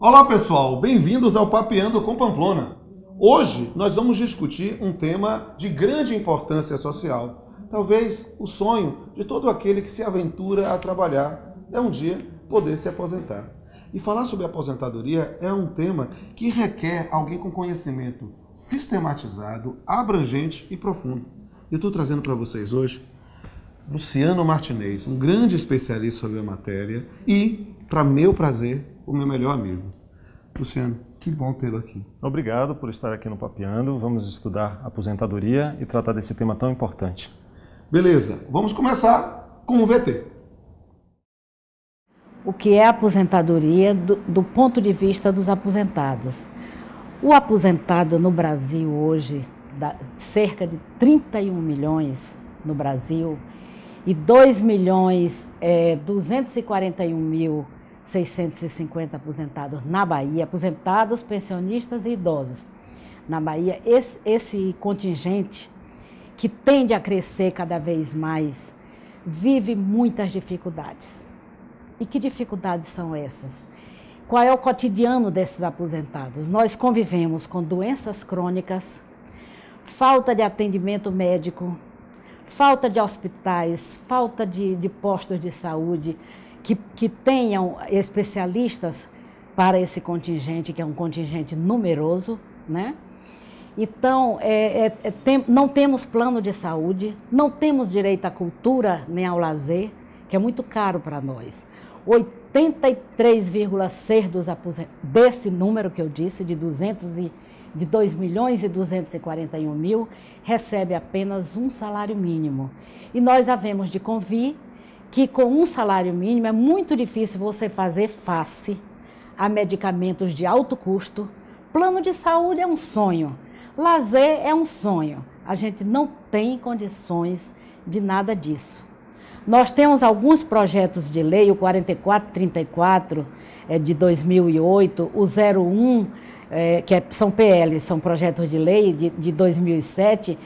Olá pessoal, bem-vindos ao Papeando com Pamplona. Hoje nós vamos discutir um tema de grande importância social. Talvez o sonho de todo aquele que se aventura a trabalhar é um dia poder se aposentar. E falar sobre aposentadoria é um tema que requer alguém com conhecimento sistematizado, abrangente e profundo. Eu estou trazendo para vocês hoje Luciano Martinez, um grande especialista sobre a matéria e, para meu prazer, o meu melhor amigo. Luciano, que bom tê-lo aqui. Obrigado por estar aqui no Papeando. Vamos estudar aposentadoria e tratar desse tema tão importante. Beleza, vamos começar com o VT. O que é aposentadoria do ponto de vista dos aposentados? O aposentado no Brasil hoje, cerca de 31 milhões no Brasil, e 2.241.650 aposentados na Bahia, aposentados, pensionistas e idosos. Na Bahia, esse contingente, que tende a crescer cada vez mais, vive muitas dificuldades. E que dificuldades são essas? Qual é o cotidiano desses aposentados? Nós convivemos com doenças crônicas, falta de atendimento médico, falta de hospitais, falta de postos de saúde que tenham especialistas para esse contingente, que é um contingente numeroso, né? Então, não temos plano de saúde, não temos direito à cultura nem ao lazer, que é muito caro para nós. 83,6% desse número que eu disse, de 2.241.000, recebe apenas um salário mínimo. E nós havemos de convir que com um salário mínimo é muito difícil você fazer face a medicamentos de alto custo. Plano de saúde é um sonho, lazer é um sonho. A gente não tem condições de nada disso. Nós temos alguns projetos de lei, o 4434 de 2008, o 01, são PLs, são projetos de lei de 2007,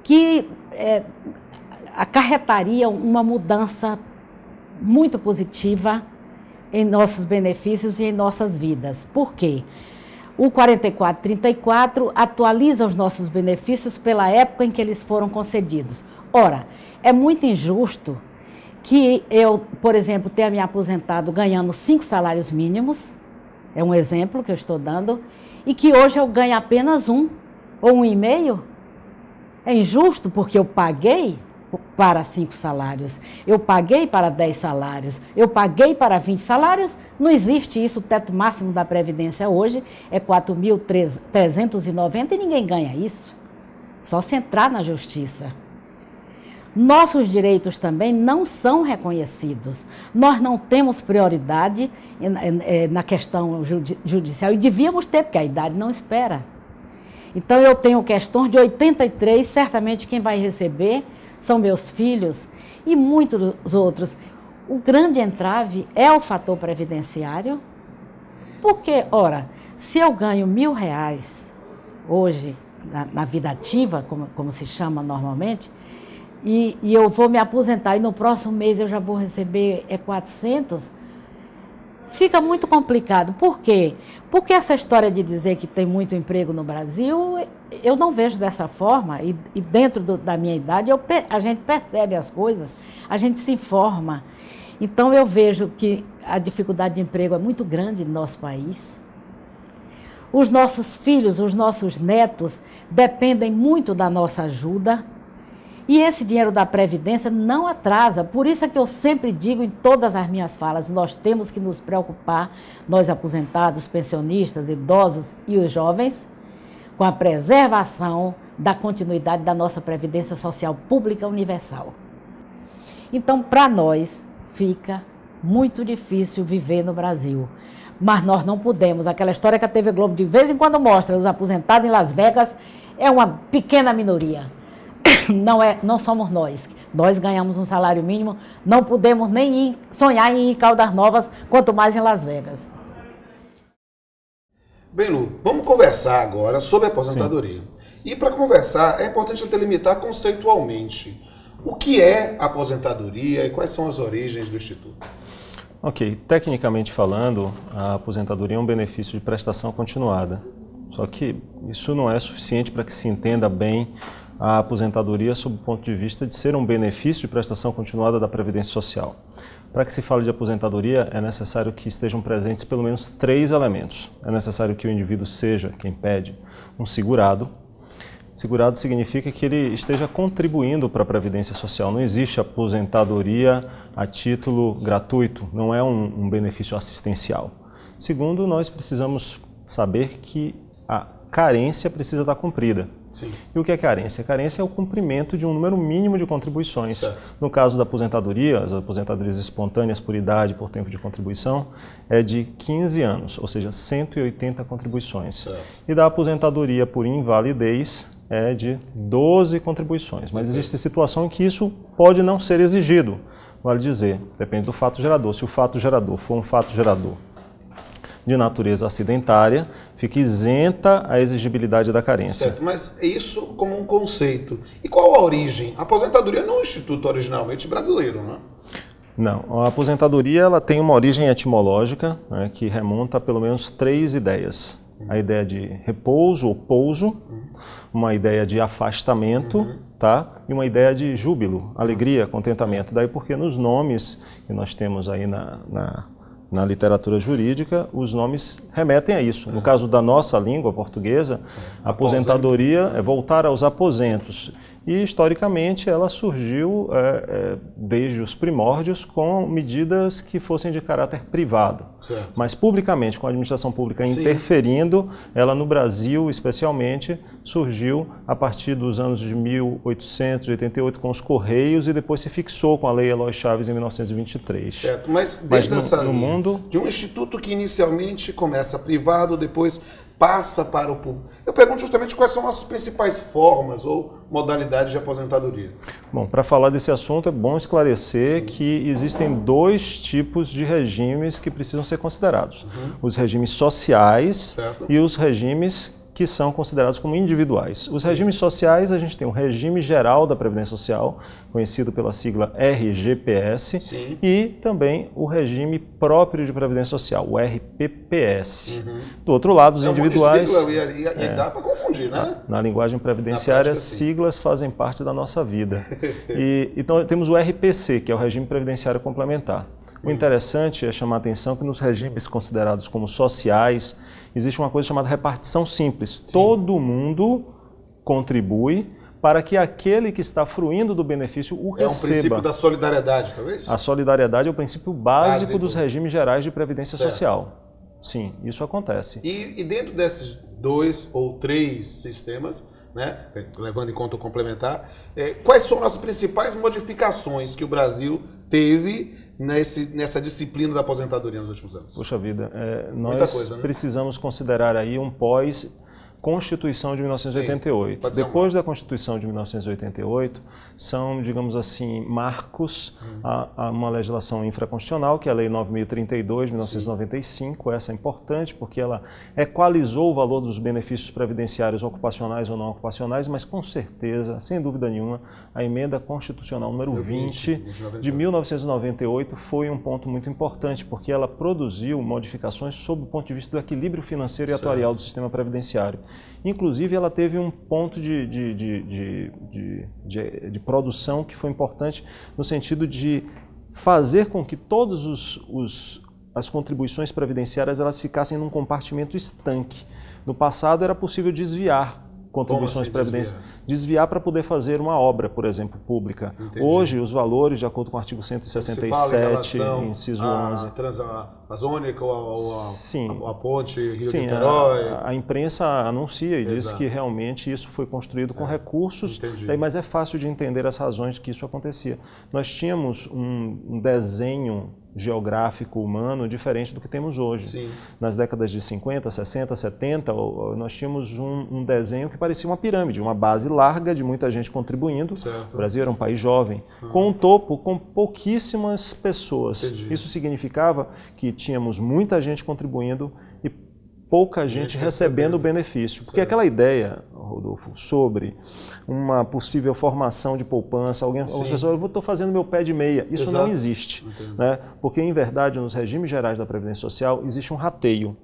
que acarretariam uma mudança muito positiva em nossos benefícios e em nossas vidas. Por quê? O 4434 atualiza os nossos benefícios pela época em que eles foram concedidos. Ora, é muito injusto que eu, por exemplo, tenha me aposentado ganhando 5 salários mínimos, é um exemplo que eu estou dando, e que hoje eu ganhe apenas 1 ou 1,5. É injusto porque eu paguei para 5 salários, eu paguei para 10 salários, eu paguei para 20 salários, não existe isso. O teto máximo da Previdência hoje é 4.390 e ninguém ganha isso, só se entrar na Justiça. Nossos direitos também não são reconhecidos. Nós não temos prioridade na questão judicial e devíamos ter, porque a idade não espera. Então, eu tenho questões de 83, certamente quem vai receber são meus filhos e muitos outros. O grande entrave é o fator previdenciário, porque, ora, se eu ganho R$1.000 hoje, na vida ativa, como se chama normalmente, e eu vou me aposentar e no próximo mês eu já vou receber 400, fica muito complicado. Por quê? Porque essa história de dizer que tem muito emprego no Brasil, eu não vejo dessa forma, e dentro da minha idade a gente percebe as coisas, a gente se informa. Então eu vejo que a dificuldade de emprego é muito grande no nosso país. Os nossos filhos, os nossos netos dependem muito da nossa ajuda. E esse dinheiro da Previdência não atrasa. Por isso é que eu sempre digo em todas as minhas falas, nós temos que nos preocupar, nós aposentados, pensionistas, idosos e os jovens, com a preservação da continuidade da nossa Previdência Social Pública Universal. Então, para nós, fica muito difícil viver no Brasil. Mas nós não podemos. Aquela história que a TV Globo de vez em quando mostra, os aposentados em Las Vegas, é uma pequena minoria. Não somos nós. Nós ganhamos um salário mínimo, não podemos nem sonhar em ir em Caldas Novas, quanto mais em Las Vegas. Bem, Lu, vamos conversar agora sobre a aposentadoria. Sim. E para conversar, é importante delimitar conceitualmente o que é aposentadoria e quais são as origens do Instituto. Ok, tecnicamente falando, a aposentadoria é um benefício de prestação continuada. Só que isso não é suficiente para que se entenda bem a aposentadoria sob o ponto de vista de ser um benefício de prestação continuada da Previdência Social. Para que se fale de aposentadoria, é necessário que estejam presentes pelo menos 3 elementos. É necessário que o indivíduo seja, quem pede, um segurado. Segurado significa que ele esteja contribuindo para a Previdência Social. Não existe aposentadoria a título gratuito, não é um benefício assistencial. Segundo, nós precisamos saber que a carência precisa estar cumprida. Sim. E o que é carência? Carência é o cumprimento de um número mínimo de contribuições. Certo. No caso da aposentadoria, as aposentadorias espontâneas por idade, por tempo de contribuição, é de 15 anos, ou seja, 180 contribuições. Certo. E da aposentadoria por invalidez é de 12 contribuições. Mas existe situação em que isso pode não ser exigido. Vale dizer, depende do fato gerador. Se o fato gerador for um fato gerador de natureza acidentária, fica isenta a exigibilidade da carência. Certo, mas isso como um conceito. E qual a origem? A aposentadoria não é um instituto originalmente brasileiro, não é? Não, a aposentadoria ela tem uma origem etimológica, né, que remonta a pelo menos 3 ideias. A ideia de repouso ou pouso, uma ideia de afastamento, tá? E uma ideia de júbilo, alegria, contentamento. Daí porque nos nomes que nós temos aí na literatura jurídica, os nomes remetem a isso. No caso da nossa língua portuguesa, a aposentadoria é voltar aos aposentos. E, historicamente, ela surgiu desde os primórdios com medidas que fossem de caráter privado. Certo. Mas, publicamente, com a administração pública Sim. interferindo, ela no Brasil, especialmente, surgiu a partir dos anos de 1888 com os Correios e depois se fixou com a Lei Eloy Chaves em 1923. Certo, mas desde essa no linha, mundo, de um instituto que inicialmente começa privado, depois passa para o público. Eu pergunto justamente quais são as principais formas ou modalidades de aposentadoria. Bom, para falar desse assunto é bom esclarecer que existem 2 tipos de regimes que precisam ser considerados. Os regimes sociais Certo. e os regimes que são considerados como individuais. Os regimes sociais, a gente tem o Regime Geral da Previdência Social, conhecido pela sigla RGPS, Sim. e também o regime próprio de Previdência Social, o RPPS. Do outro lado, os individuais... Sigla, e dá para confundir, né? Na linguagem previdenciária, prática, sim. siglas fazem parte da nossa vida. Então, temos o RPC, que é o Regime Previdenciário Complementar. O interessante é chamar a atenção que nos regimes considerados como sociais, existe uma coisa chamada repartição simples. Sim. Todo mundo contribui para que aquele que está fruindo do benefício o receba. É um princípio da solidariedade, talvez? A solidariedade é o princípio básico dos regimes gerais de previdência Certo. social. Sim, isso acontece. E dentro desses 2 ou 3 sistemas, né, levando em conta o complementar, quais são as principais modificações que o Brasil teve nessa disciplina da aposentadoria nos últimos anos? Poxa vida, nós precisamos considerar aí um pós-Constituição de 1988. Sim, depois da Constituição de 1988, são, digamos assim, marcos a uma legislação infraconstitucional, que é a Lei 9.032 de 1995. Sim. Essa é importante porque ela equalizou o valor dos benefícios previdenciários ocupacionais ou não ocupacionais, mas com certeza, sem dúvida nenhuma, a emenda constitucional número 20 de 1998 foi um ponto muito importante, porque ela produziu modificações sob o ponto de vista do equilíbrio financeiro e atuarial do sistema previdenciário. Inclusive, ela teve um ponto de produção que foi importante no sentido de fazer com que todas as contribuições previdenciárias elas ficassem num compartimento estanque. No passado, era possível desviar contribuições previdenciárias, desviar para poder fazer uma obra, por exemplo, pública. Entendi. Hoje, os valores, de acordo com o artigo 167, inciso 11... A Transamazônica ou a ponte Rio-Niterói... A imprensa anuncia e diz que realmente isso foi construído com recursos, mas é fácil de entender as razões que isso acontecia. Nós tínhamos um desenho geográfico humano diferente do que temos hoje. Sim. Nas décadas de 50, 60, 70, nós tínhamos um desenho que parecia uma pirâmide, uma base larga de muita gente contribuindo. Certo. O Brasil era um país jovem, com um topo com pouquíssimas pessoas. Entendi. Isso significava que tínhamos muita gente contribuindo e pouca gente recebendo o benefício. Porque aquela ideia, Rodolfo, sobre uma possível formação de poupança, algumas pessoas, eu estou fazendo meu pé de meia. Isso não existe. Né? Porque, em verdade, nos regimes gerais da Previdência Social, existe um rateio.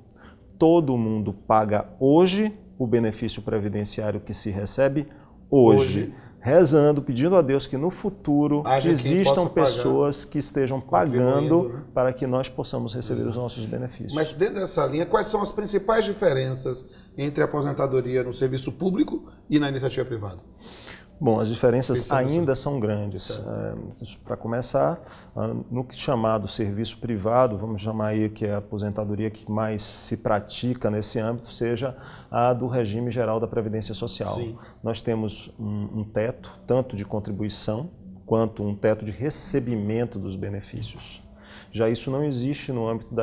Todo mundo paga hoje o benefício previdenciário que se recebe hoje. Rezando, pedindo a Deus que no futuro existam pessoas que estejam pagando para que nós possamos receber os nossos benefícios. Mas dentro dessa linha, quais são as principais diferenças entre a aposentadoria no serviço público e na iniciativa privada? Bom, as diferenças ainda são grandes. Para começar, no chamado serviço privado, vamos chamar aí que é a aposentadoria que mais se pratica nesse âmbito, seja a do regime geral da Previdência Social. Sim. Nós temos um teto, tanto de contribuição, quanto um teto de recebimento dos benefícios. Já isso não existe no âmbito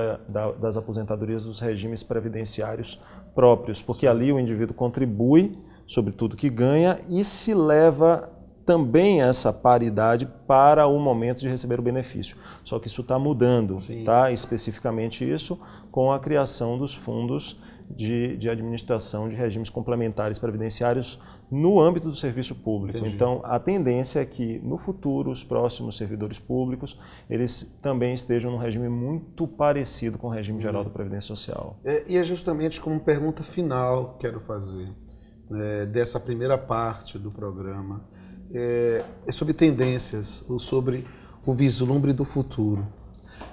das aposentadorias dos regimes previdenciários próprios, porque ali o indivíduo contribui sobre tudo que ganha e se leva também essa paridade para o momento de receber o benefício. Só que isso está mudando, tá? Especificamente isso com a criação dos fundos de administração de regimes complementares previdenciários no âmbito do serviço público. Entendi. Então, a tendência é que, no futuro, os próximos servidores públicos, eles também estejam num regime muito parecido com o regime geral da Previdência Social. E é justamente como pergunta final que quero fazer. Dessa primeira parte do programa, é sobre tendências, ou sobre o vislumbre do futuro.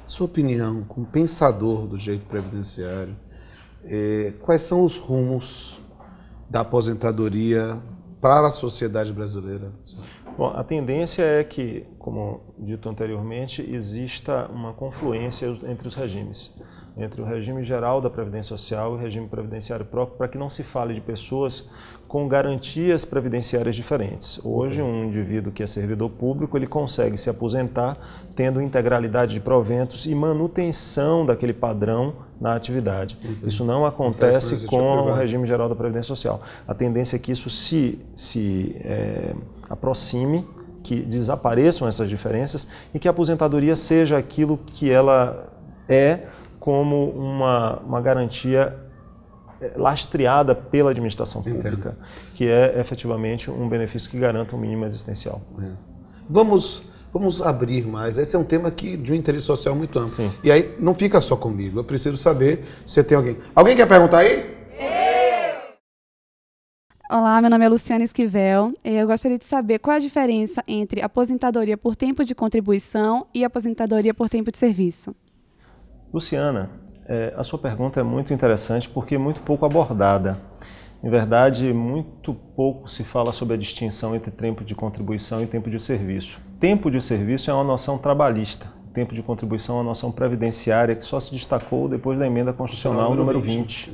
Sua opinião, como pensador do direito previdenciário, quais são os rumos da aposentadoria para a sociedade brasileira? Bom, a tendência é que, como dito anteriormente, exista uma confluência entre os regimes. Entre o regime geral da Previdência Social e o regime previdenciário próprio, para que não se fale de pessoas com garantias previdenciárias diferentes. Hoje, um indivíduo que é servidor público, ele consegue se aposentar tendo integralidade de proventos e manutenção daquele padrão na atividade. Isso não acontece com o regime geral da Previdência Social. A tendência é que isso se aproxime, que desapareçam essas diferenças e que a aposentadoria seja aquilo que ela é, como uma garantia lastreada pela administração pública, que é efetivamente um benefício que garanta um mínimo existencial. Vamos abrir mais. Esse é um tema de um interesse social muito amplo. Sim. E aí não fica só comigo, eu preciso saber se tem alguém. Alguém quer perguntar aí? Olá, meu nome é Luciana Esquivel. Eu gostaria de saber qual é a diferença entre aposentadoria por tempo de contribuição e aposentadoria por tempo de serviço. Luciana, a sua pergunta é muito interessante porque é muito pouco abordada. Em verdade, muito pouco se fala sobre a distinção entre tempo de contribuição e tempo de serviço. Tempo de serviço é uma noção trabalhista. Tempo de contribuição é uma noção previdenciária que só se destacou depois da Emenda Constitucional número 20.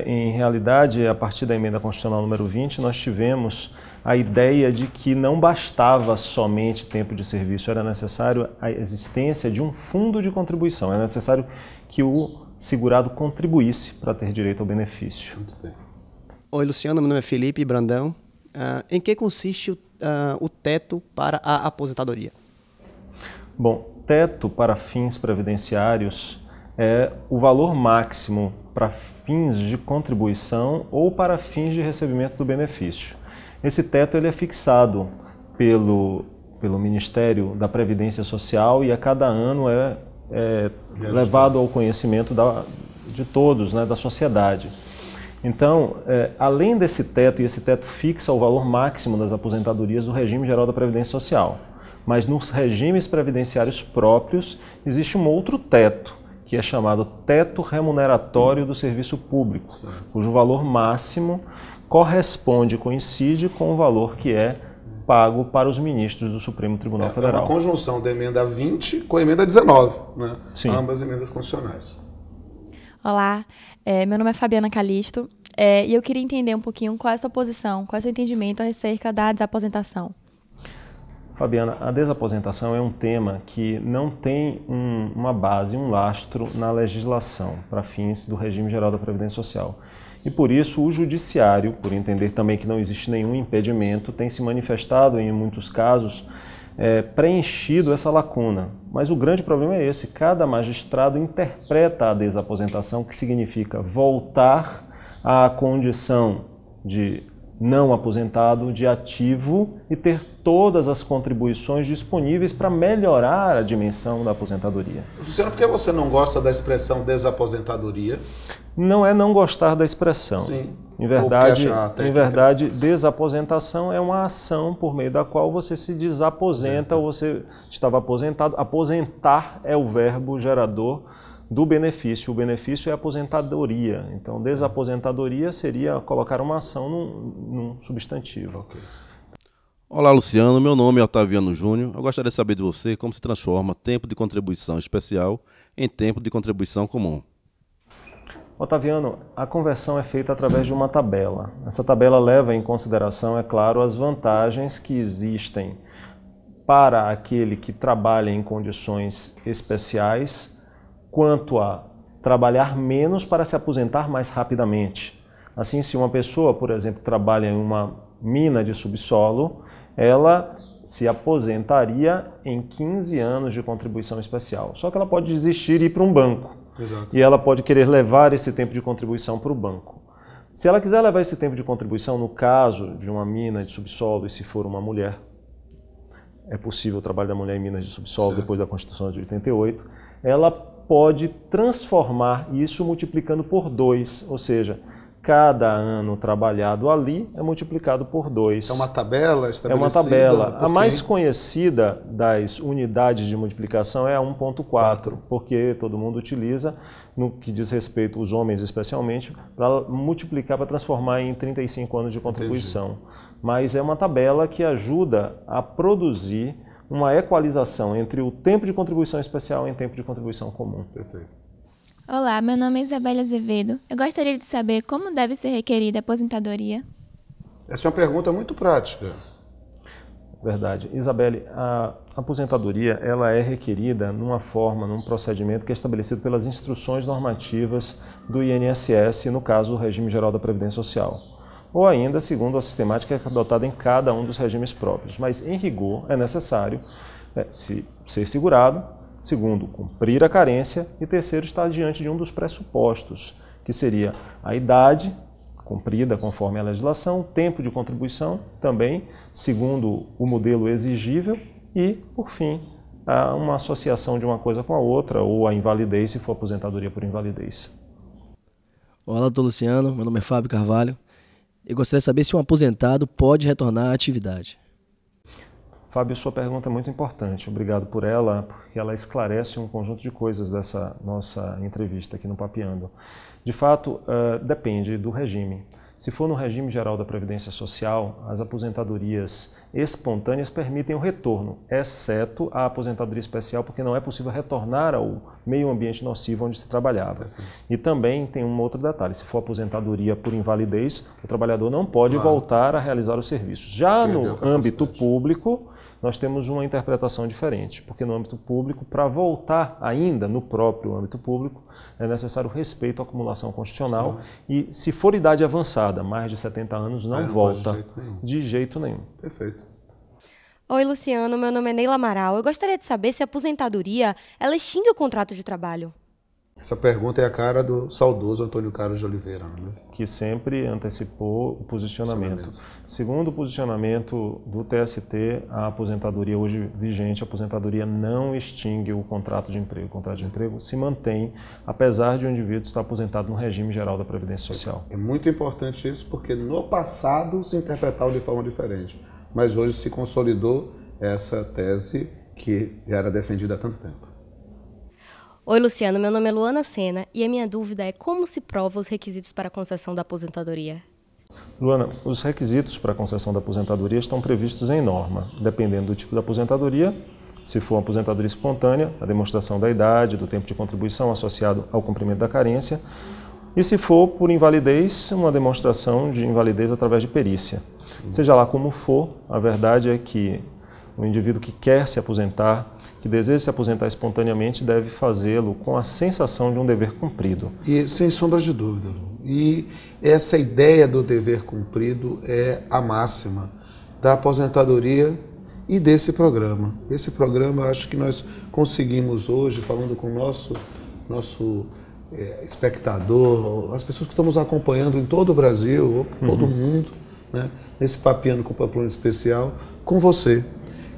Em realidade, a partir da Emenda Constitucional número 20, nós tivemos a ideia de que não bastava somente tempo de serviço, era necessário a existência de um fundo de contribuição, é necessário que o segurado contribuísse para ter direito ao benefício. Muito bem. Oi, Luciano, meu nome é Felipe Brandão. Em que consiste o teto para a aposentadoria? Bom, teto para fins previdenciários é o valor máximo para fins de contribuição ou para fins de recebimento do benefício. Esse teto ele é fixado pelo Ministério da Previdência Social e a cada ano é levado ao conhecimento de todos, né, da sociedade. Então, além desse teto, e esse teto fixa o valor máximo das aposentadorias do regime geral da Previdência Social, mas nos regimes previdenciários próprios existe um outro teto, que é chamado teto remuneratório do serviço público, cujo valor máximo coincide com o valor que é pago para os ministros do Supremo Tribunal Federal. É uma conjunção da emenda 20 com a emenda 19, né? Sim. Ambas emendas constitucionais. Olá, meu nome é Fabiana Calisto e eu queria entender um pouquinho qual é a sua posição, qual é o seu entendimento acerca da desaposentação. Fabiana, a desaposentação é um tema que não tem uma base, um lastro na legislação para fins do regime geral da Previdência Social. E por isso o judiciário, por entender também que não existe nenhum impedimento, tem se manifestado em muitos casos preenchido essa lacuna. Mas o grande problema é esse: cada magistrado interpreta a desaposentação, que significa voltar à condição de não aposentado, de ativo, e ter todas as contribuições disponíveis para melhorar a dimensão da aposentadoria. Luciano, por que você não gosta da expressão desaposentadoria? Não é não gostar da expressão. Sim. Em verdade, desaposentação é uma ação por meio da qual você se desaposenta, ou você estava aposentado. Aposentar é o verbo gerador do benefício. O benefício é a aposentadoria. Então, desaposentadoria seria colocar uma ação num substantivo. Okay. Olá, Luciano. Meu nome é Otaviano Júnior. Eu gostaria de saber de você como se transforma tempo de contribuição especial em tempo de contribuição comum. Otaviano, a conversão é feita através de uma tabela. Essa tabela leva em consideração, é claro, as vantagens que existem para aquele que trabalha em condições especiais, quanto a trabalhar menos para se aposentar mais rapidamente. Assim, se uma pessoa, por exemplo, trabalha em uma mina de subsolo, ela se aposentaria em 15 anos de contribuição especial. Só que ela pode desistir e ir para um banco. Exato. E ela pode querer levar esse tempo de contribuição para o banco. Se ela quiser levar esse tempo de contribuição, no caso de uma mina de subsolo, e se for uma mulher, é possível o trabalho da mulher em minas de subsolo, certo, depois da Constituição de 88, ela pode transformar isso multiplicando por 2, ou seja, cada ano trabalhado ali é multiplicado por 2. É uma tabela estabelecida? É uma tabela. A mais conhecida das unidades de multiplicação é a 1.4, porque todo mundo utiliza, no que diz respeito, os homens especialmente, para multiplicar, para transformar em 35 anos de contribuição. Entendi. Mas é uma tabela que ajuda a produzir uma equalização entre o tempo de contribuição especial e o tempo de contribuição comum. Perfeito. Olá, meu nome é Isabela Azevedo. Eu gostaria de saber como deve ser requerida a aposentadoria. Essa é uma pergunta muito prática. Verdade. Isabelle, a aposentadoria ela é requerida numa forma, num procedimento que é estabelecido pelas instruções normativas do INSS, no caso do Regime Geral da Previdência Social, ou ainda segundo a sistemática adotada em cada um dos regimes próprios. Mas, em rigor, é necessário ser segurado, segundo, cumprir a carência, e terceiro, estar diante de um dos pressupostos, que seria a idade cumprida conforme a legislação, tempo de contribuição também, segundo o modelo exigível, e, por fim, uma associação de uma coisa com a outra, ou a invalidez, se for aposentadoria por invalidez. Olá, doutor Luciano, meu nome é Fábio Carvalho. Eu gostaria de saber se um aposentado pode retornar à atividade. Fábio, sua pergunta é muito importante. Obrigado por ela, porque ela esclarece um conjunto de coisas dessa nossa entrevista aqui no Papeando. De fato, depende do regime. Se for no regime geral da Previdência Social, as aposentadorias espontâneas permitem o retorno, exceto a aposentadoria especial, porque não é possível retornar ao meio ambiente nocivo onde se trabalhava. E também tem um outro detalhe: se for aposentadoria por invalidez, o trabalhador não pode voltar a realizar os serviços. Já no âmbito público, nós temos uma interpretação diferente, porque no âmbito público, para voltar ainda no próprio âmbito público, é necessário respeito à acumulação constitucional. E se for idade avançada, mais de 70 anos, não volta de jeito nenhum. Perfeito. Oi, Luciano, meu nome é Neila Amaral. Eu gostaria de saber se a aposentadoria ela extingue o contrato de trabalho. Essa pergunta é a cara do saudoso Antônio Carlos de Oliveira, não é? Que sempre antecipou o posicionamento. Segundo o posicionamento do TST, a aposentadoria hoje vigente, a aposentadoria não extingue o contrato de emprego. O contrato de emprego se mantém, apesar de o indivíduo estar aposentado no regime geral da Previdência Social. É muito importante isso, porque no passado se interpretava de forma diferente, mas hoje se consolidou essa tese que já era defendida há tanto tempo. Oi, Luciano, meu nome é Luana Sena e a minha dúvida é como se prova os requisitos para a concessão da aposentadoria? Luana, os requisitos para a concessão da aposentadoria estão previstos em norma, dependendo do tipo da aposentadoria. Se for uma aposentadoria espontânea, a demonstração da idade, do tempo de contribuição associado ao cumprimento da carência. E se for por invalidez, uma demonstração de invalidez através de perícia. Seja lá como for, a verdade é que o indivíduo que quer se aposentar, que deseja se aposentar espontaneamente, deve fazê-lo com a sensação de um dever cumprido. E sem sombra de dúvida. E essa ideia do dever cumprido é a máxima da aposentadoria e desse programa. Esse programa, acho que nós conseguimos hoje, falando com o nosso espectador, as pessoas que estão nos acompanhando em todo o Brasil, todo mundo, né, nesse Papeando com Pamplona especial, com você,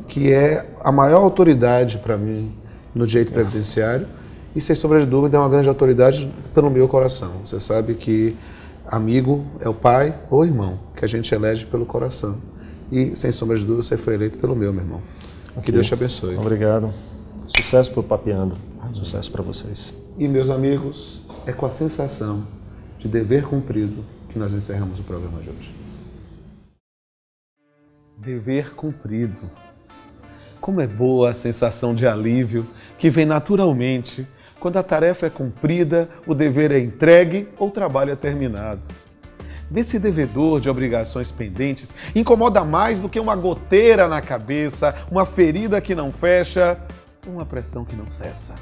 que é a maior autoridade para mim no direito previdenciário e, sem sombra de dúvida, é uma grande autoridade pelo meu coração. Você sabe que amigo é o pai ou irmão, que a gente elege pelo coração. E, sem sombra de dúvida, você foi eleito pelo meu irmão. Que Deus te abençoe. Obrigado. Sucesso para o Papeando. Sucesso para vocês. E, meus amigos, é com a sensação de dever cumprido que nós encerramos o programa de hoje. Dever cumprido. Como é boa a sensação de alívio que vem naturalmente quando a tarefa é cumprida, o dever é entregue ou o trabalho é terminado. Ver-se devedor de obrigações pendentes incomoda mais do que uma goteira na cabeça, uma ferida que não fecha, uma pressão que não cessa.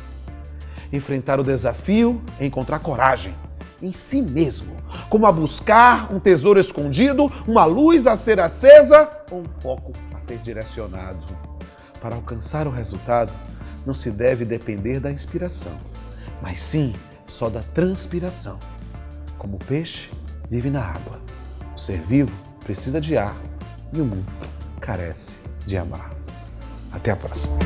Enfrentar o desafio é encontrar coragem em si mesmo, como a buscar um tesouro escondido, uma luz a ser acesa ou um foco a ser direcionado. Para alcançar o resultado, não se deve depender da inspiração, mas sim só da transpiração. Como o peixe vive na água, o ser vivo precisa de ar e o mundo carece de amar. Até a próxima.